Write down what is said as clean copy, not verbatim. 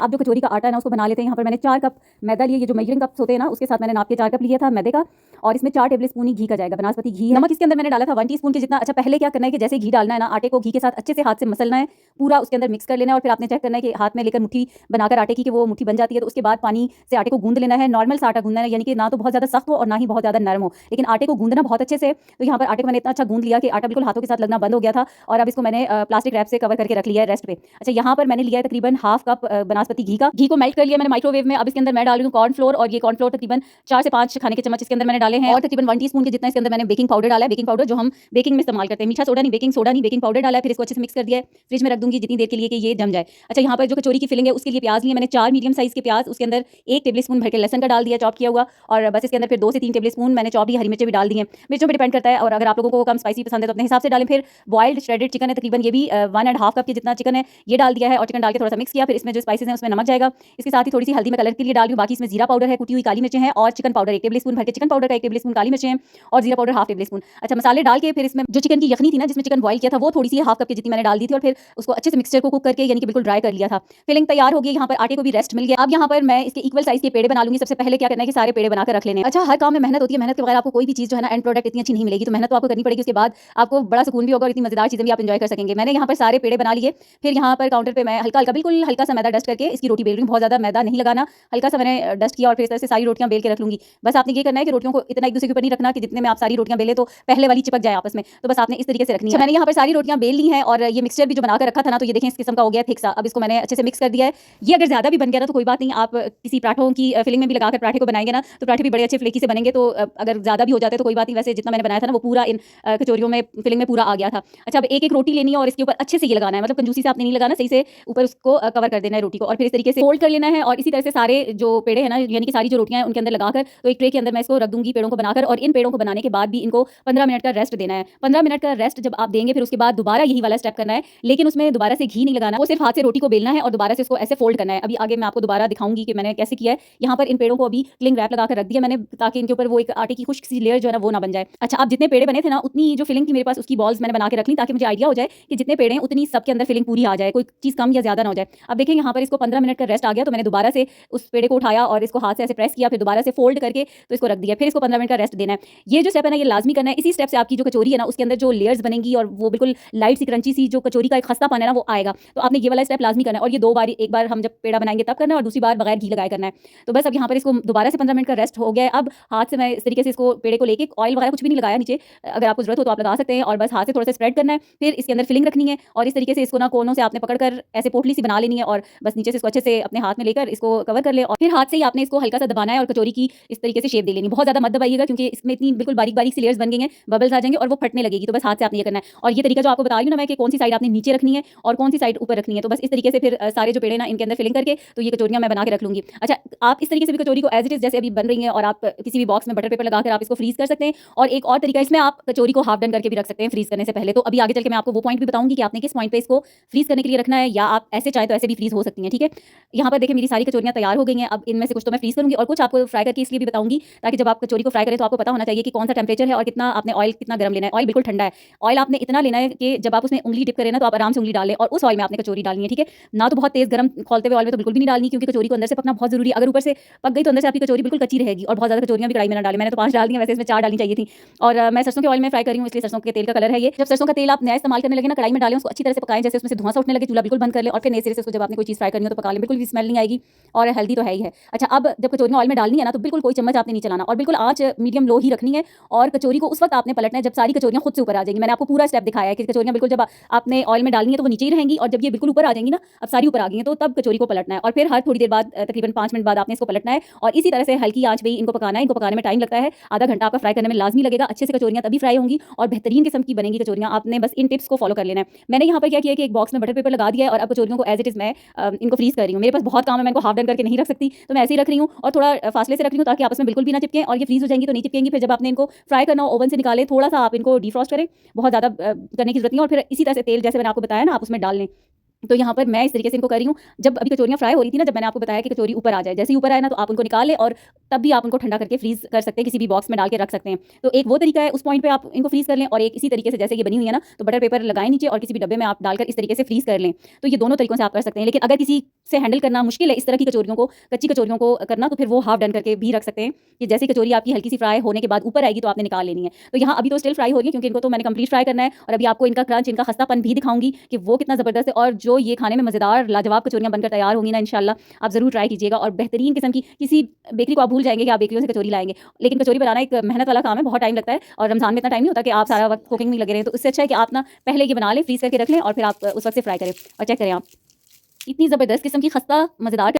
अब जो कचौरी का आटा है ना उसको बना लेते हैं। यहाँ पर मैंने 4 कप मैदा लिए, ये जो मेजरिंग कप्स होते हैं ना उसके साथ मैंने नाप के 4 कप लिया था मैदे का, और इसमें 4 टेबल स्पून ही घी का जाएगा, बनास्पति घी है। नमक इसके अंदर मैंने डाला था 1 टीस्पून के जितना। अच्छा पहले क्या करना है कि जैसे घी डालना है ना, आटे को घी के साथ अच्छे से हाथ से मसलना है, पूरा उसके अंदर मिक्स कर लेना है, और फिर आपने चेक करना है कि हाथ में लेकर मुट्ठी बनाकर आटे की कि वो मुट्ठी बन जाती है, तो उसके बाद पानी से आटे को गूंद लेना है। नॉर्मल सा आटा गूंदना है, यानी कि ना तो बहुत ज़्यादा सख्त हो और ना ही बहुत ज़्यादा नरम हो, लेकिन आटे को गूंदना बहुत अच्छे से। तो यहाँ पर आटे को मैंने इतना अच्छा गूंद लिया कि आटा बिल्कुल हाथों के साथ लगना बंद हो गया था, और अब इसको मैंने प्लास्टिक रैप से कवर करके रख लिया है रेस्ट पे। अच्छा यहाँ पर मैंने लिया है तकरीबन हाफ कप बनास्पति घी का। घी को मेल्ट कर लिया मैंने माइक्रोवेव में। अब इसके अंदर मैं डाल रही हूँ कॉर्नफ्लोर, और ये कॉर्नफ्लोर तकरीबन 4 से 5 खाने के चम्मच इसके अंदर मैंने डाले हैं, और तकरीबन 1 टीस्पून के जितना इसके अंदर मैंने बेकिंग पाउडर डाला है। बेकिंग पाउडर जो हम बेकिंग में इस्तेमाल करते हैं, मीठा सोडा नहीं, बेकिंग सोडा नहीं, बेकिंग पाउडर डाला है। फिर इसको अच्छे से मिक्स कर दिया है, फ्रिज में रख दूंगी जितनी देर के लिए कि ये जम जाए। अच्छा यहाँ पर जो कचौरी की फिलिंग है उसके लिए प्याज लिए मैंने 4 मीडियम साइज के प्याज, उसके अंदर 1 टेबल स्पून भर के लहसन का डाल दिया चॉप किया हुआ, और बस इसके अंदर फिर 2 से 3 टेबल स्पून मैंने चॉप की हरी मिर्चें भी डाल दी हैं। मिर्चों पर डिपेंड करता है, और अगर आप लोगों को कम स्पाइसी पसंद है तो अपने हिसाब से डालें। फिर बॉइल्ड श्रेडेड चिकन है तकरीबन, ये भी 1.5 कप के जितना चिकन है ये डाल दिया है, और चिकन डाल के थोड़ा सा मिक्स किया। फिर इसमें जो स्पाइसेस हैं उसमें नमक जाएगा, इसके साथ ही थोड़ी सी हल्दी में कलर के लिए डाल रही हूँ। बाकी इसमें जीरा पाउडर है, कुटी हुई काली मिर्चें हैं, और चिकन पाउडर 1 टेबल स्पून भर के चिकन पाउडर का 1 टेबल स्पून काली मिर्चें हैं, और जीरा पाउडर हाफ टेबल स्पून। अच्छा मसाले डाल के फिर इसमें जो चिकन की यखनी थी ना जिसमें चिकन बॉईल किया था वो थोड़ी सी हाफ कप की जितनी मैंने डाल दी थी, और फिर उसको अच्छे से मिक्सचर को कुक करके यानी कि बिल्कुल ड्राई कर लिया था। फिलिंग तैयार हो गई, यहाँ पर आटे को भी रेस्ट मिल गया। अब यहाँ पर मैं इसके इक्वल साइज के पेड़े बना लूंगी। सबसे पहले क्या करना है कि सारे पेड़े बनाकर रख लेने। अच्छा हर काम में मेहनत होती है, मेहनत के बगैर आपको कोई भी चीज जो है ना एंड प्रोडक्ट इतनी अच्छी नहीं मिलेगी, तो मेहनत तो आपको करनी पड़ेगी। उसके बाद आपको बड़ा सुकून भी होगा और इतनी मजेदार चीजें भी आप एंजॉय कर सकेंगे। मैंने यहाँ पर सारे पेड़े बना लिए। फिर यहाँ पर काउंटर पे मैं हल्का हल्का बिल्कुल हल्का सा मैदा डस्ट करके इसकी रोटी बेल रही हूँ। बहुत ज्यादा मैदा नहीं लगाना, हल्का सा मैंने डस्ट किया, और फिर इस तरह से सारी रोटियां बेल के रख लूंगी। बस आपने ये करना है कि रोटियों को इतना एक दूसरे के ऊपर नहीं रखना कि जितने में आप सारी रोटियां बेले तो पहले वाली चिपक जाए आपस में, तो बस आपने इस तरीके से रखनी है। मैंने यहाँ पर सारी रोटियां बेल ली हैं, और ये मिक्सचर भी जो बनाकर रखा था ना, तो ये देखें इस किस्म का हो गया थिक सा। अब इसको मैंने अच्छे से मिक्स कर दिया है। ये अगर ज्यादा भी बन गया ना तो कोई बात नहीं, आप किसी पराठों की फिलिंग में भी लगाकर पराठे को बनाएंगे ना तो पराठे भी बड़े अच्छे फ्लेकी से बनेंगे। तो अगर ज्यादा भी हो जाते तो कोई बात नहीं, वैसे जितना मैंने बनाया था ना वो पूरा इन कचौरियों में फिलिंग में पूरा आ गया था। अच्छा अब एक एक रोटी लेनी है और इसके ऊपर अच्छे से ये लगाना है, मतलब कंजूसी से आपने नहीं लगाना, सही से ऊपर उसको कवर कर देना है रोटी को, और फिर इस तरीके से फोल्ड कर लेना है। और इसी तरह से सारे जो पेड़े हैं ना यानी कि सारी जो रोटियां हैं उनके अंदर लगाकर तो एक ट्रे के अंदर मैं इसको रख दूंगी पेड़ों को बनाकर। और इन पेड़ों को बनाने के बाद भी इनको 15 मिनट का रेस्ट देना है। 15 मिनट का रेस्ट जब आप देंगे फिर उसके बाद दोबारा यही वाला स्टेप करना है, लेकिन उसमें दोबारा से घी नहीं लगाना, वो सिर्फ हाथ से रोटी को बेलना है और दोबारा से इसको ऐसे फोल्ड करना है। अभी आगे मैं आपको दोबारा दिखाऊंगी कि मैंने कैसे किया है। यहाँ पर इन पेड़ों को अभी क्लिंग रैप लगाकर रख दिया मैंने, ताकि इनके ऊपर वो एक आटे की खुश्क सी लेयर जो है ना वो ना बन जाए। अच्छा अब जितने पेड़े बने थे ना उतनी जो फिलिंग थी मेरे पास उसकी बॉल्स मैंने बना के रख ली, ताकि मुझे आइडिया हो जाए कि जितने पेड़े हैं उतनी सबके अंदर फिलिंग पूरी आ जाए, कोई चीज़ कम या ज्यादा ना हो जाए। अब देखें यहाँ पर इसको 15 मिनट का रेस्ट आ गया, तो मैंने दोबारा से उस पेड़े को उठाया और इसको हाथ से ऐसे प्रेस किया, फिर दोबारा से फोल्ड करके तो इसको रख दिया, फिर इसको 15 मिनट का रेस्ट देना है। ये जो स्टेप है ना ये लाजमी करना है। इसी स्टेप से आपकी जो कचौरी है ना उसके अंदर जो लेयर्स बनेंगी और वो बिल्कुल लाइट सी क्रंची सी जो कचौरी का एक खस्तापन है ना वो आएगा। तो आपने ये वाला स्टेप लाजमी करना है, और ये 2 बार, एक बार हम जब पेड़ा बनाएंगे तब करना है और दूसरी बार बगैर घी लगाए करना है। तो बस अब यहाँ पर इसको दोबारा से 15 मिनट का रेस्ट हो गया है। अब हाथ से मैं इस तरीके से इसको पेड़े को लेके, ऑयल वगैरह कुछ भी नहीं लगाया नीचे, अगर आपको जरूरत हो तो आप लगा सकते हैं, और बस हाथ से थोड़ा सा स्प्रेड करना है। फिर इसके अंदर फिलिंग रखनी है और इस तरीके से इसको ना कोनों से आपने पकड़कर ऐसे पोटली सी बना लेनी है, और बस नीचे से इसको अच्छे से अपने हाथ में लेकर इसको कवर कर ले, और फिर हाथ से ही आपने इसको हल्का सा दबाना है और कचौरी की इस तरीके से शेप दे लेनी। बहुत ज्यादा मत दबाइएगा क्योंकि इसमें इतनी बिल्कुल बारीक बारीक सी लेयर्स बन गई हैं, बबल्स आ जाएंगे और वो फटने लगेगी। तो बस हाथ से आपने ये करना है। और ये तरीका जो आपको बता रही हूँ ना मैं कि कौन सी साइड आपने नीचे रखनी है और कौन सी साइड ऊपर रखनी है, तो बस इस तरीके से फिर सारे जो पेड़े ना इनके अंदर फिलिंग करके तो ये कचौरियां मैं बना के रख लूंगी। अच्छा आप इस तरीके से भी कचौरी को एज इट इज जैसे अभी बन रही है, और आप किसी भी बॉक्स में बटर पेपर लगाकर आप इसको फ्रीज कर सकते हैं। और एक और तरीका इसमें आप कचौरी को हाफ डन करके भी रख सकते हैं फ्रीज करने से पहले। तो अभी आगे चल के मैं आपको वो पॉइंट भी बताऊंगी कि आपने किस पॉइंट पे इसको फ्रीज करने के लिए रखना है, या आप ऐसे चाहे तो ऐसे भी फ्रीज हो सकती हैं। ठीक है, यहाँ पर देखिए मेरी सारी कचौरियां तैयार हो गई हैं। अब इनमें से कुछ तो मैं फ्रीज करूंगी और कुछ आपको फ्राई करके इसलिए भी बताऊंगी ताकि जब आप कचौरी को फ्राई करें तो आपको पता होना चाहिए कि कौन सा टेम्परेचर है और कितना आपने ऑयल कितना गर्म लेना है। ऑयल बिल्कुल ठंडा है, ऑयल आपने इतना लेना है कि जब आप उसमें उंगली डिप करें ना तो आप आराम से उंगली डाल लें, और उस ऑयल में आपने कचौरी डालनी है। ठीक है, ना तो बहुत तेज गर्म खोलते हुए ऑयल में तो बिल्कुल भी नहीं डालनी, क्योंकि कचौरी को अंदर से पकना बहुत जरूरी है। अगर ऊपर से पक गई तो अंदर से आपकी कचौरी बिल्कुल कच्ची रहेगी, और बहुत ज्यादा कचौरियां भी कढ़ाई में ना डालें। मैंने तो 5 डाल दी, वैसे इसमें 4 डालनी चाहिए थी। और मैं सरसों के ऑयल में फ्राई कर रही हूँ, इसलिए सरसों के तेल का कलर है ये। जब सरसों का तेल आप नया इस्तेमाल करने लगे ना कढ़ाई में डालें, उसको अच्छी तरह से पकाएं, जैसे उसमें से धुआं सा उठने लगे चूल्हा बिल्कुल बंद कर ले, और फिर नए सिरे से उसको जब आपने कोई चीज़ फ्राई करनी हो तो पका लें, बिल्कुल भी स्मेल नहीं आएगी और हेल्दी तो है ही है। अच्छा अब जब कचौरियां ऑयल में डालनी है ना तो बिल्कुल कोई चम्मच आपने नहीं चलाना, और बिल्कुल आंच मीडियम लो ही रखनी है। और कचौरी को उस वक्त आपने पलटना है जब सारी कचौरियां खुद से ऊपर आ जाएंगी। मैंने आपको पूरा स्टेप दिखाया है कि कचौरियां बिल्कुल जब आपने ऑयल में डालनी है तो वो नीचे ही रहेंगी, और जब ये बिल्कुल ऊपर आ जाएंगी ना, अब सारी ऊपर आ गई हैं, तो तब कचौरी को पलटना है। और फिर हर थोड़ी देर बाद तकरीबन 5 मिनट बाद आपने इसको पलटना है, और इसी तरह से हल्की आंच पे ही इनको पकाना है। इनको पकाने में टाइम लगता है, आधा घंटा आपका फ्राई करने में लाजमी लगेगा। अच्छे से कचौरियां तभी फ्राई होंगी और बेहतरीन किस्म की बनेंगी कचौरियां। आपने बस इन टिप्स को फॉलो कर लेना है। मैंने यहाँ पर क्या किया कि एक बॉक्स में बटर पेपर लगा दिया है, और अब कचौरियों को एज इट इज मैं इनको फ्रीज कर रही हूँ। मेरे पास बहुत काम है, मैं इनको हाफ डन करके नहीं रख सकती, तो मैं ऐसे ही रख रही हूँ और थोड़ा फासले से रख रही हूँ ताकि आपस में बिल्कुल भी ना चिपके, और ये फ्रीज हो जाएंगी तो नहीं चिपकेंगी। फिर जब आपने इनको फ्राई करना हो ओवन से निकालें, थोड़ा सा आप इनको डीफ्रॉस्ट करें, बहुत ज़्यादा करने की जरूरत नहीं है। और फिर इसी तरह से तेल जैसे मैंने आपको बताया ना आप उसमें डाल लें। तो यहाँ पर मैं इस तरीके से इनको कर रही हूँ। जब अभी कचौरियां फ्राई हो रही थी ना, जब मैंने आपको बताया कि कचौरी ऊपर आ जाए, जैसे ही ऊपर आए ना तो आप उनको निकाल लें, और तब भी आप उनको ठंडा करके फ्रीज कर सकते हैं, किसी भी बॉक्स में डाल के रख सकते हैं। तो एक वो तरीका है, उस पॉइंट पे आप इनको फ्रीज कर लें, और एक इसी तरीके से जैसे ये बनी हुई है ना तो बटर पेपर लगाएं नीचे और किसी भी डब्बे में आप डालकर इस तरीके से फ्रीज कर लें। तो ये दोनों तरीकों से आप कर सकते हैं। लेकिन अगर किसी से हैंडल करना मुश्किल है इस तरह की कचौरियों को, कच्ची कचौरियों को करना, तो फिर वो हाफ डन करके भी रख सकते हैं कि जैसे कचौरी आपकी हल्की सी फ्राई होने के बाद ऊपर आएगी तो आपने निकाल लेनी है। तो यहाँ अभी तो स्टिल फ्राई हो रही है क्योंकि इनको तो मैंने कंप्लीट फ्राई करना है, और अभी आपको इनका क्रंच, इनका खस्तापन भी दिखाऊंगी कि वो कितना ज़बरदस्त है, और जो ये खाने में मज़ेदार लाजवाब कचौरियाँ बनकर तैयार होंगी ना इंशाल्लाह, आप ज़रूर ट्राई कीजिएगा। और बेहतरीन किस्म की किसी बेकरी को आप भूल जाएंगे कि आप बेकरियों से कचौरी लाएंगे, लेकिन कचौरी बनाना एक मेहनत वाला काम है, बहुत टाइम लगता है, और रमज़ान में इतना टाइम नहीं होता कि आप सारा वक्त कुकिंग में लगे रहें। तो इससे अच्छा है कि आप ना पहले ये बना लें, फ्रीज़ करके रख लें, और फिर आप उस वक्त से फ्राई करें। और चेक करें आप, इतनी ज़बरदस्त किस्म की खस्ता मज़ेदार